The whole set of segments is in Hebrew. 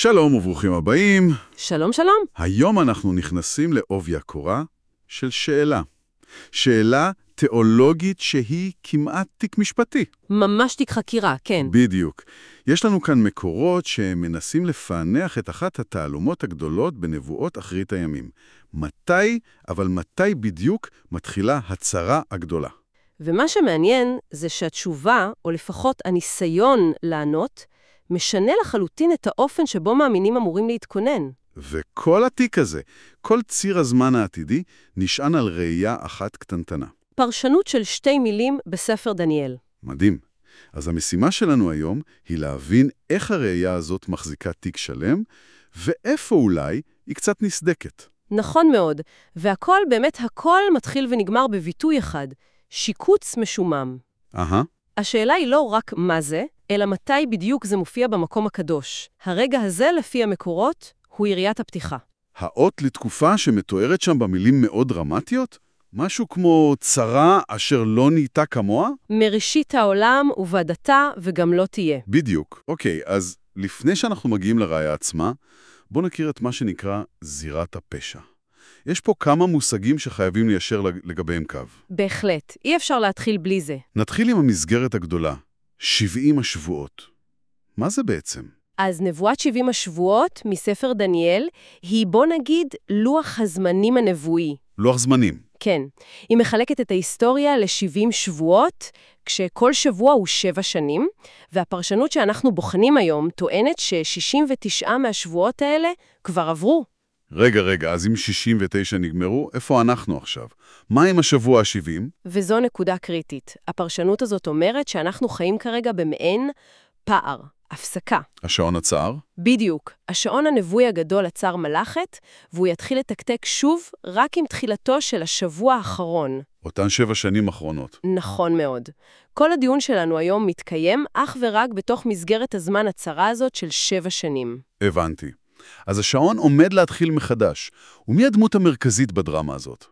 שלום וברוכים הבאים. שלום, שלום. היום אנחנו נכנסים לעובי הקורה של שאלה. שאלה תיאולוגית שהיא כמעט תיק משפטי. ממש תיק חקירה, כן. בדיוק. יש לנו כאן מקורות שמנסים לפענח את אחת התעלומות הגדולות בנבואות אחרית הימים. אבל מתי בדיוק מתחילה הצרה הגדולה? ומה שמעניין זה שהתשובה, או לפחות הניסיון לענות, משנה לחלוטין את האופן שבו מאמינים אמורים להתכונן. וכל התיק הזה, כל ציר הזמן העתידי, נשען על ראייה אחת קטנטנה. פרשנות של 2 מילים בספר דניאל. מדהים. אז המשימה שלנו היום היא להבין איך הראייה הזאת מחזיקה תיק שלם, ואיפה אולי היא קצת נסדקת. נכון מאוד, והכל, באמת הכל מתחיל ונגמר בביטוי אחד, שיקוץ משומם. השאלה היא לא רק מה זה, אלא מתי בדיוק זה מופיע במקום הקדוש. הרגע הזה, לפי המקורות, הוא יריית הפתיחה. האות לתקופה שמתוארת שם במילים מאוד דרמטיות? משהו כמו צרה אשר לא נהייתה כמוה? מראשית העולם ובדתה וגם לא תהיה. בדיוק. אוקיי, אז לפני שאנחנו מגיעים לראיה עצמה, בואו נכיר את מה שנקרא זירת הפשע. יש פה כמה מושגים שחייבים ליישר לגביהם קו. בהחלט. אי אפשר להתחיל בלי זה. נתחיל עם המסגרת הגדולה, 70 השבועות. מה זה בעצם? אז נבואת 70 השבועות מספר דניאל היא, בוא נגיד, לוח הזמנים הנבואי. לוח זמנים. כן. היא מחלקת את ההיסטוריה ל-70 שבועות, כשכל שבוע הוא 7 שנים, והפרשנות שאנחנו בוחנים היום טוענת ש69 מהשבועות האלה כבר עברו. רגע, אז אם 69 נגמרו, איפה אנחנו עכשיו? מה עם השבוע ה-70? וזו נקודה קריטית. הפרשנות הזאת אומרת שאנחנו חיים כרגע במעין פער, הפסקה. השעון עצר? בדיוק. השעון הנבואי הגדול עצר מלאכת, והוא יתחיל לתקתק שוב רק עם תחילתו של השבוע האחרון. אותן 7 שנים אחרונות. נכון מאוד. כל הדיון שלנו היום מתקיים אך ורק בתוך מסגרת הזמן הצרה הזאת של 7 שנים. הבנתי. אז השעון עומד להתחיל מחדש. ומי הדמות המרכזית בדרמה הזאת?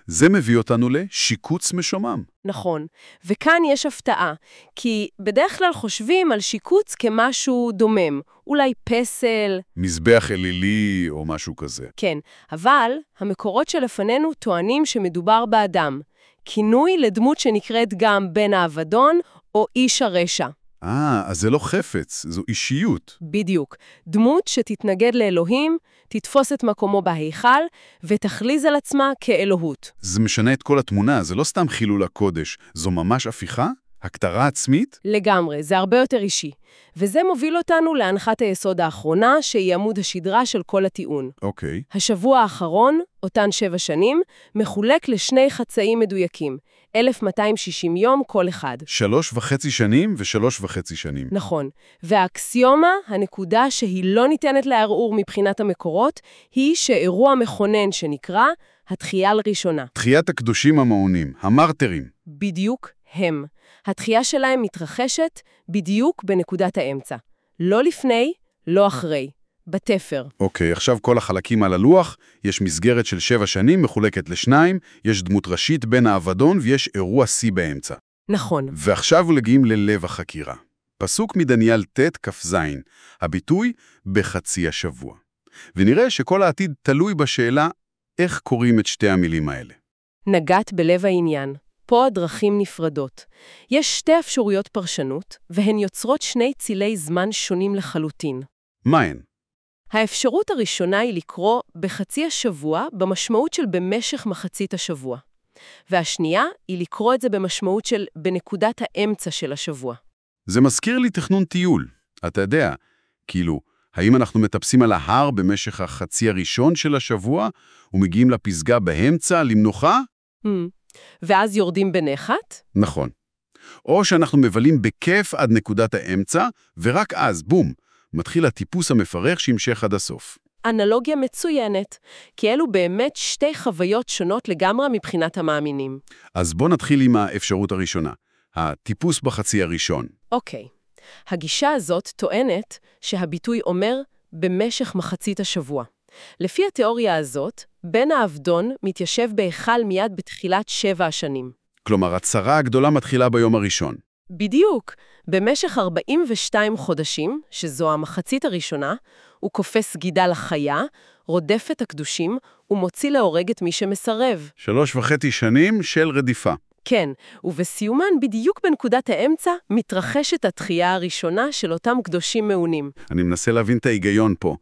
זה מביא אותנו לשיקוץ משומם. נכון. וכאן יש הפתעה, כי בדרך כלל חושבים על שיקוץ כמשהו דומם. אולי פסל. מזבח אלילי או משהו כזה. כן, אבל המקורות שלפנינו טוענים שמדובר באדם. כינוי לדמות שנקראת גם בן האבדון או איש הרשע. אז זה לא חפץ, זו אישיות. בדיוק. דמות שתתנגד לאלוהים, תתפוס את מקומו בהיכל, ותכליז על עצמה כאלוהות. זה משנה את כל התמונה, זה לא סתם חילול הקודש, זו ממש הפיכה? הכתרה עצמית? לגמרי, זה הרבה יותר אישי. וזה מוביל אותנו להנחת היסוד האחרונה, שהיא עמוד השדרה של כל הטיעון. אוקיי. השבוע האחרון, אותן 7 שנים, מחולק לשני חצאים מדויקים. 1260 יום כל אחד. 3.5 שנים ו3.5 שנים. נכון. והאקסיומה, הנקודה שהיא לא ניתנת לערעור מבחינת המקורות, היא שאירוע מכונן שנקרא התחייה לראשונה. תחיית הקדושים המעונים, המרטרים. בדיוק הם. התחייה שלהם מתרחשת בדיוק בנקודת האמצע. לא לפני, לא אחרי. בתפר. אוקיי, עכשיו כל החלקים על הלוח, יש מסגרת של 7 שנים מחולקת לשניים, יש דמות ראשית בין האבדון ויש אירוע שיא באמצע. נכון. ועכשיו מגיעים ללב החקירה. פסוק מדניאל ט' כ"ז, הביטוי בחצי השבוע. ונראה שכל העתיד תלוי בשאלה איך קוראים את שתי המילים האלה. נגעת בלב העניין. פה הדרכים נפרדות. יש 2 אפשרויות פרשנות, והן יוצרות 2 צילי זמן שונים לחלוטין. מה הן? האפשרות הראשונה היא לקרוא בחצי השבוע במשמעות של במשך מחצית השבוע. והשנייה היא לקרוא את זה במשמעות של בנקודת האמצע של השבוע. זה מזכיר לי תכנון טיול. אתה יודע, כאילו, האם אנחנו מטפסים על ההר במשך החצי הראשון של השבוע ומגיעים לפסגה באמצע למנוחה? ואז יורדים בנחת? נכון. או שאנחנו מבלים בכיף עד נקודת האמצע, ורק אז, בום, מתחיל הטיפוס המפרך שימשך עד הסוף. אנלוגיה מצוינת, כי אלו באמת 2 חוויות שונות לגמרי מבחינת המאמינים. אז בוא נתחיל עם האפשרות הראשונה, הטיפוס בחצי הראשון. אוקיי. הגישה הזאת טוענת שהביטוי אומר במשך מחצית השבוע. לפי התיאוריה הזאת, בן האבדון מתיישב בהיכל מיד בתחילת 7 השנים. כלומר, הצרה הגדולה מתחילה ביום הראשון. בדיוק. במשך 42 חודשים, שזו המחצית הראשונה, הוא כופס סגידה לחיה, רודף את הקדושים, ומוציא להורג את מי שמסרב. 3.5 שנים של רדיפה. כן, ובסיומן בדיוק בנקודת האמצע מתרחשת התחייה הראשונה של אותם קדושים מעונים. אני מנסה להבין את ההיגיון פה.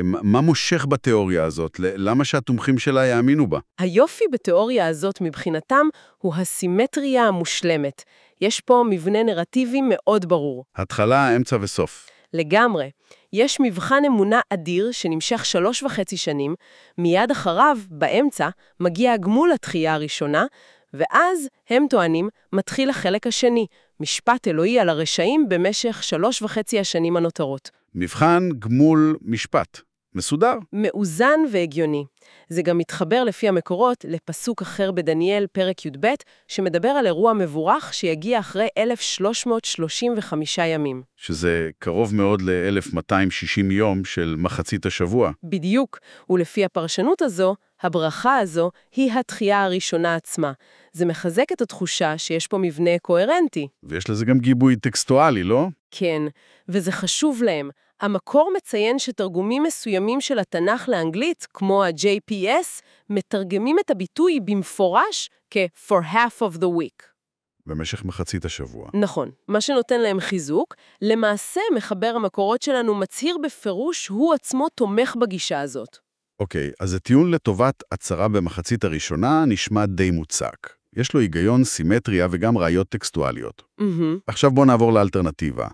מה מושך בתיאוריה הזאת? למה שהתומכים שלה יאמינו בה? היופי בתיאוריה הזאת מבחינתם הוא הסימטריה המושלמת. יש פה מבנה נרטיבי מאוד ברור. התחלה, אמצע וסוף. לגמרי. יש מבחן אמונה אדיר שנמשך 3.5 שנים, מיד אחריו, באמצע, מגיע הגמול לתחייה הראשונה, ואז, הם טוענים, מתחיל החלק השני, משפט אלוהי על הרשעים במשך 3.5 השנים הנותרות. מבחן, גמול, משפט. מסודר. מאוזן והגיוני. זה גם מתחבר לפי המקורות לפסוק אחר בדניאל, פרק י"ב, שמדבר על אירוע מבורך שיגיע אחרי 1,335 ימים. שזה קרוב מאוד ל-1260 יום של מחצית השבוע. בדיוק, ולפי הפרשנות הזו, הברכה הזו היא התחייה הראשונה עצמה. זה מחזק את התחושה שיש פה מבנה קוהרנטי. ויש לזה גם גיבוי טקסטואלי, לא? כן, וזה חשוב להם. המקור מציין שתרגומים מסוימים של התנ"ך לאנגלית, כמו ה-JPS, מתרגמים את הביטוי במפורש כ-for half of the week. במשך מחצית השבוע. נכון, מה שנותן להם חיזוק, למעשה מחבר המקורות שלנו מצהיר בפירוש, הוא עצמו תומך בגישה הזאת. אוקיי, אז הטיעון לטובת הצהרה במחצית הראשונה נשמע די מוצק. יש לו היגיון, סימטריה וגם ראיות טקסטואליות. עכשיו בוא נעבור לאלטרנטיבה.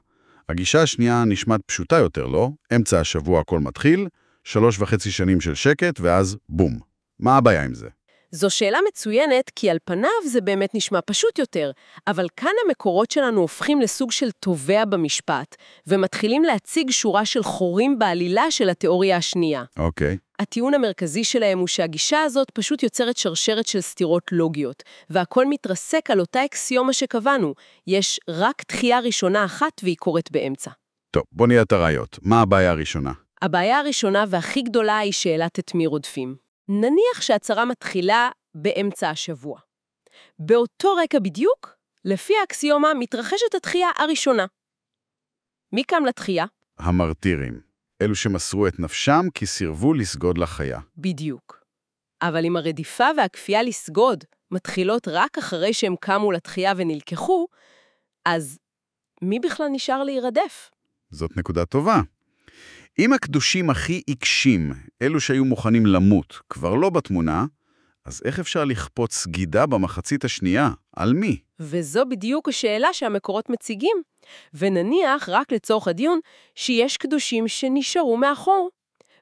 הגישה השנייה נשמעת פשוטה יותר, לא? אמצע השבוע הכל מתחיל, 3.5 שנים של שקט, ואז בום. מה הבעיה עם זה? זו שאלה מצוינת, כי על פניו זה באמת נשמע פשוט יותר, אבל כאן המקורות שלנו הופכים לסוג של תובע במשפט, ומתחילים להציג שורה של חורים בעלילה של התיאוריה השנייה. אוקיי. הטיעון המרכזי שלהם הוא שהגישה הזאת פשוט יוצרת שרשרת של סתירות לוגיות, והכל מתרסק על אותה אקסיומה שקבענו, יש רק תחייה ראשונה אחת והיא קורית באמצע. טוב, בוא נראה את הראיות. מה הבעיה הראשונה? הבעיה הראשונה והכי גדולה היא שאלת את מי רודפים. נניח שהצהרה מתחילה באמצע השבוע. באותו רקע בדיוק, לפי האקסיומה מתרחשת התחייה הראשונה. מי קם לתחייה? המרטירים. אלו שמסרו את נפשם כי סירבו לסגוד לחיה. בדיוק. אבל אם הרדיפה והכפייה לסגוד מתחילות רק אחרי שהם קמו לתחייה ונלקחו, אז מי בכלל נשאר להירדף? זאת נקודה טובה. אם הקדושים הכי עיקשים, אלו שהיו מוכנים למות, כבר לא בתמונה, אז איך אפשר לכפות סגידה במחצית השנייה? על מי? וזו בדיוק השאלה שהמקורות מציגים. ונניח, רק לצורך הדיון, שיש קדושים שנשארו מאחור.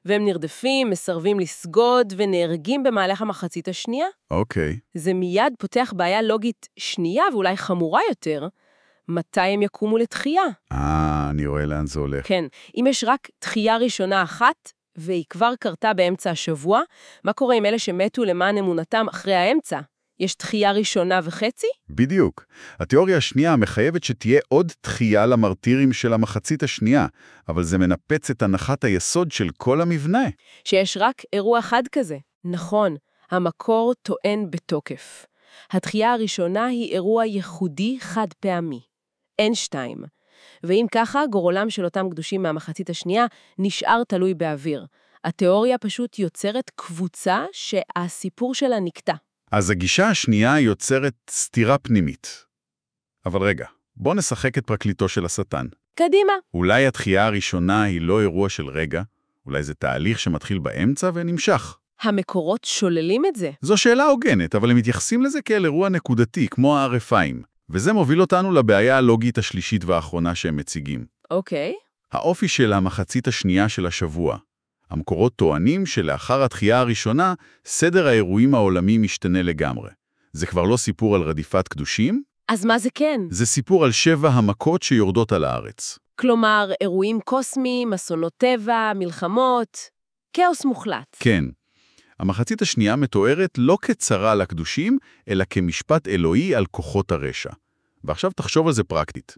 והם נרדפים, מסרבים לסגוד ונהרגים במהלך המחצית השנייה. אוקיי. זה מיד פותח בעיה לוגית שנייה ואולי חמורה יותר. מתי הם יקומו לתחייה? אני רואה לאן זה הולך. כן, אם יש רק תחייה ראשונה אחת, והיא כבר קרתה באמצע השבוע, מה קורה עם אלה שמתו למען אמונתם אחרי האמצע? יש תחייה ראשונה וחצי? בדיוק. התיאוריה השנייה מחייבת שתהיה עוד תחייה למרטירים של המחצית השנייה, אבל זה מנפץ את הנחת היסוד של כל המבנה. שיש רק אירוע אחד כזה. נכון, המקור טוען בתוקף. התחייה הראשונה היא אירוע ייחודי חד פעמי. אין שתיים. ואם ככה, גורלם של אותם קדושים מהמחצית השנייה נשאר תלוי באוויר. התיאוריה פשוט יוצרת קבוצה שהסיפור שלה נקטע. אז הגישה השנייה יוצרת סתירה פנימית. אבל רגע, בוא נשחק את פרקליטו של השטן. קדימה. אולי התחייה הראשונה היא לא אירוע של רגע, אולי זה תהליך שמתחיל באמצע ונמשך. המקורות שוללים את זה. זו שאלה הוגנת, אבל הם מתייחסים לזה כאל אירוע נקודתי, כמו הערפיים. וזה מוביל אותנו לבעיה הלוגית השלישית והאחרונה שהם מציגים. אוקיי. האופי של המחצית השנייה של השבוע. המקורות טוענים שלאחר התחייה הראשונה, סדר האירועים העולמי משתנה לגמרי. זה כבר לא סיפור על רדיפת קדושים? אז מה זה כן? זה סיפור על 7 המכות שיורדות על הארץ. כלומר, אירועים קוסמיים, אסונות טבע, מלחמות, כאוס מוחלט. כן. המחצית השנייה מתוארת לא כצרה לקדושים, אלא כמשפט אלוהי על כוחות הרשע. ועכשיו תחשוב על זה פרקטית.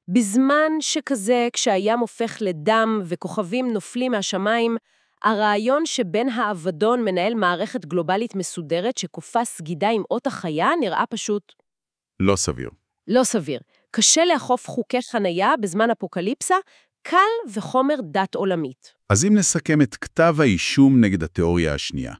בזמן שכזה, כשהים הופך לדם וכוכבים נופלים מהשמיים, הרעיון שבין האבדון מנהל מערכת גלובלית מסודרת שכופה סגידה עם אות החיה נראה פשוט... לא סביר. לא סביר. קשה לאכוף חוקי חנייה בזמן אפוקליפסה, קל וחומר דת עולמית. אז אם נסכם את כתב האישום נגד התיאוריה השנייה,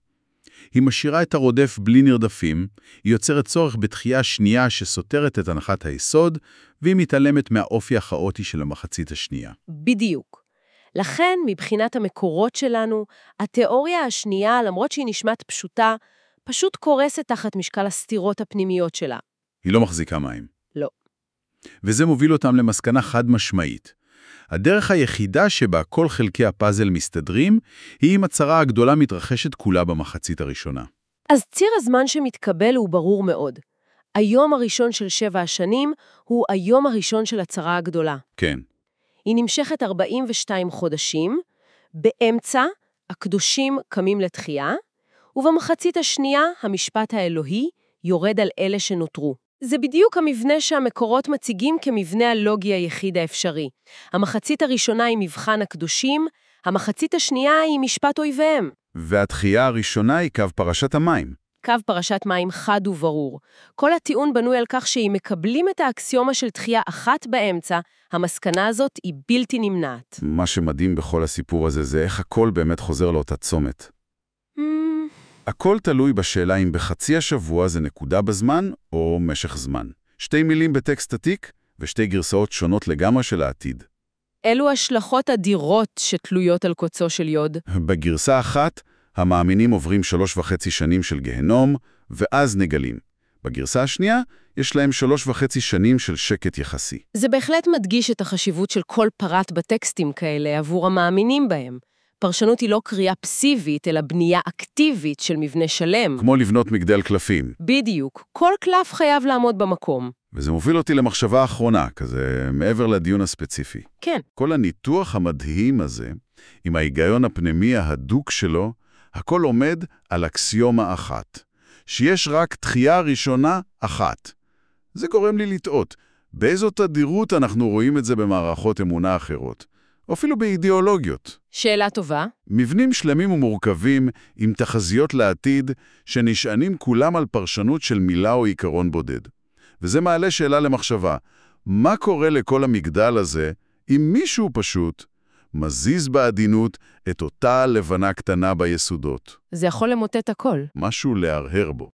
היא משאירה את הרודף בלי נרדפים, היא יוצרת צורך בתחייה שנייה שסותרת את הנחת היסוד, והיא מתעלמת מהאופי הכאוטי של המחצית השנייה. בדיוק. לכן, מבחינת המקורות שלנו, התיאוריה השנייה, למרות שהיא נשמעת פשוטה, פשוט קורסת תחת משקל הסתירות הפנימיות שלה. היא לא מחזיקה מים. לא. וזה מוביל אותם למסקנה חד משמעית. הדרך היחידה שבה כל חלקי הפאזל מסתדרים, היא אם הצרה הגדולה מתרחשת כולה במחצית הראשונה. אז ציר הזמן שמתקבל הוא ברור מאוד. היום הראשון של 7 השנים הוא היום הראשון של הצרה הגדולה. כן. היא נמשכת 42 חודשים, באמצע הקדושים קמים לתחייה, ובמחצית השנייה המשפט האלוהי יורד על אלה שנותרו. זה בדיוק המבנה שהמקורות מציגים כמבנה הלוגי היחיד האפשרי. המחצית הראשונה היא מבחן הקדושים, המחצית השנייה היא משפט אויביהם. והתחייה הראשונה היא קו פרשת המים. קו פרשת מים חד וברור. כל הטיעון בנוי על כך שאם מקבלים את האקסיומה של תחייה אחת באמצע, המסקנה הזאת היא בלתי נמנעת. מה שמדהים בכל הסיפור הזה זה איך הכל באמת חוזר לאותה צומת. הכל תלוי בשאלה אם בחצי השבוע זה נקודה בזמן או משך זמן. 2 מילים בטקסט עתיק ושתי גרסאות שונות לגמרי של העתיד. אלו השלכות אדירות שתלויות על קוצו של יוד. בגרסה אחת, המאמינים עוברים 3.5 שנים של גהנום, ואז נגלים. בגרסה השנייה, יש להם 3.5 שנים של שקט יחסי. זה בהחלט מדגיש את החשיבות של כל פרט בטקסטים כאלה עבור המאמינים בהם. פרשנות היא לא קריאה פסיבית, אלא בנייה אקטיבית של מבנה שלם. כמו לבנות מגדל קלפים. בדיוק. כל קלף חייב לעמוד במקום. וזה מוביל אותי למחשבה האחרונה, כזה מעבר לדיון הספציפי. כן. כל הניתוח המדהים הזה, עם ההיגיון הפנימי ההדוק שלו, הכל עומד על אקסיומה אחת. שיש רק תחייה ראשונה אחת. זה גורם לי לטעות. באיזו תדירות אנחנו רואים את זה במערכות אמונה אחרות? או אפילו באידיאולוגיות. שאלה טובה. מבנים שלמים ומורכבים עם תחזיות לעתיד שנשענים כולם על פרשנות של מילה או עיקרון בודד. וזה מעלה שאלה למחשבה. מה קורה לכל המגדל הזה אם מישהו פשוט מזיז בעדינות את אותה לבנה קטנה ביסודות? זה יכול למוטט הכל. משהו להרהר בו.